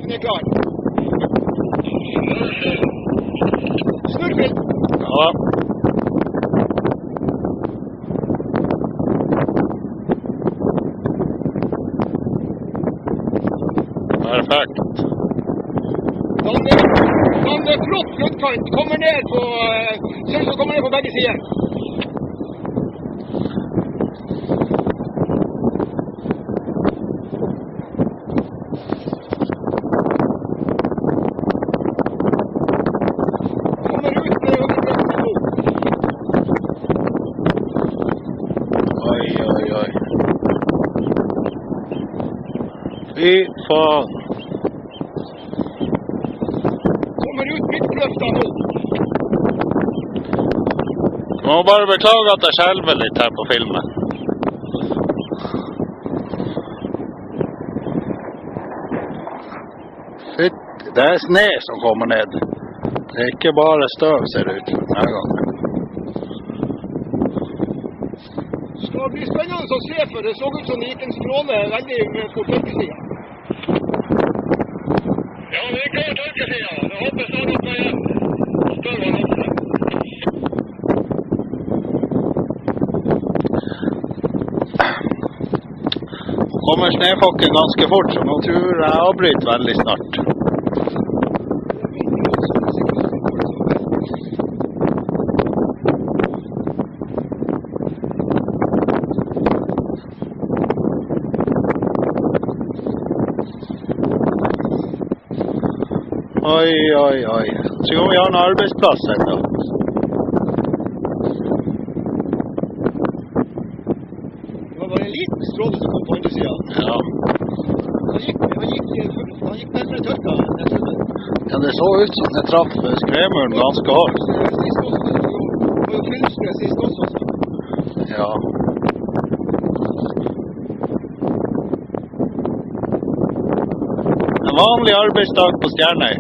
Sjefen er klar. Snurrfilm. Ja. Perfekt. Danne flott fluttkant. Kommer ned på, ser ut som kommer ned på begge sider. Fy faen. Kommer ut midtkløfta nå. Må bare beklage at jeg skjelver litt her på filmen. Fytt, det er sne som kommer ned. Det er ikke bare støv, ser det ut denne gangen. Det skal bli spennende å se, for det så ut som det gikk en stråle veldig på tørkesiden. Ja, det er klart tørkesiden. Jeg håper snart at jeg større enn oppe. Nå kommer snefokken ganske fort, så nå tror jeg avbryter veldig snart. Oi, oi, oi. Så om vi har en arbeidsplass enda. Det var bare en liten stråle som kom på andre siden. Ja. Han gikk nærmere tørka enn jeg trodde. Ja, det så ut som det traff skremuren ganske hardt. Det var jo kunstner sist også. Ja. En vanlig arbeidsdag på Stjernøy.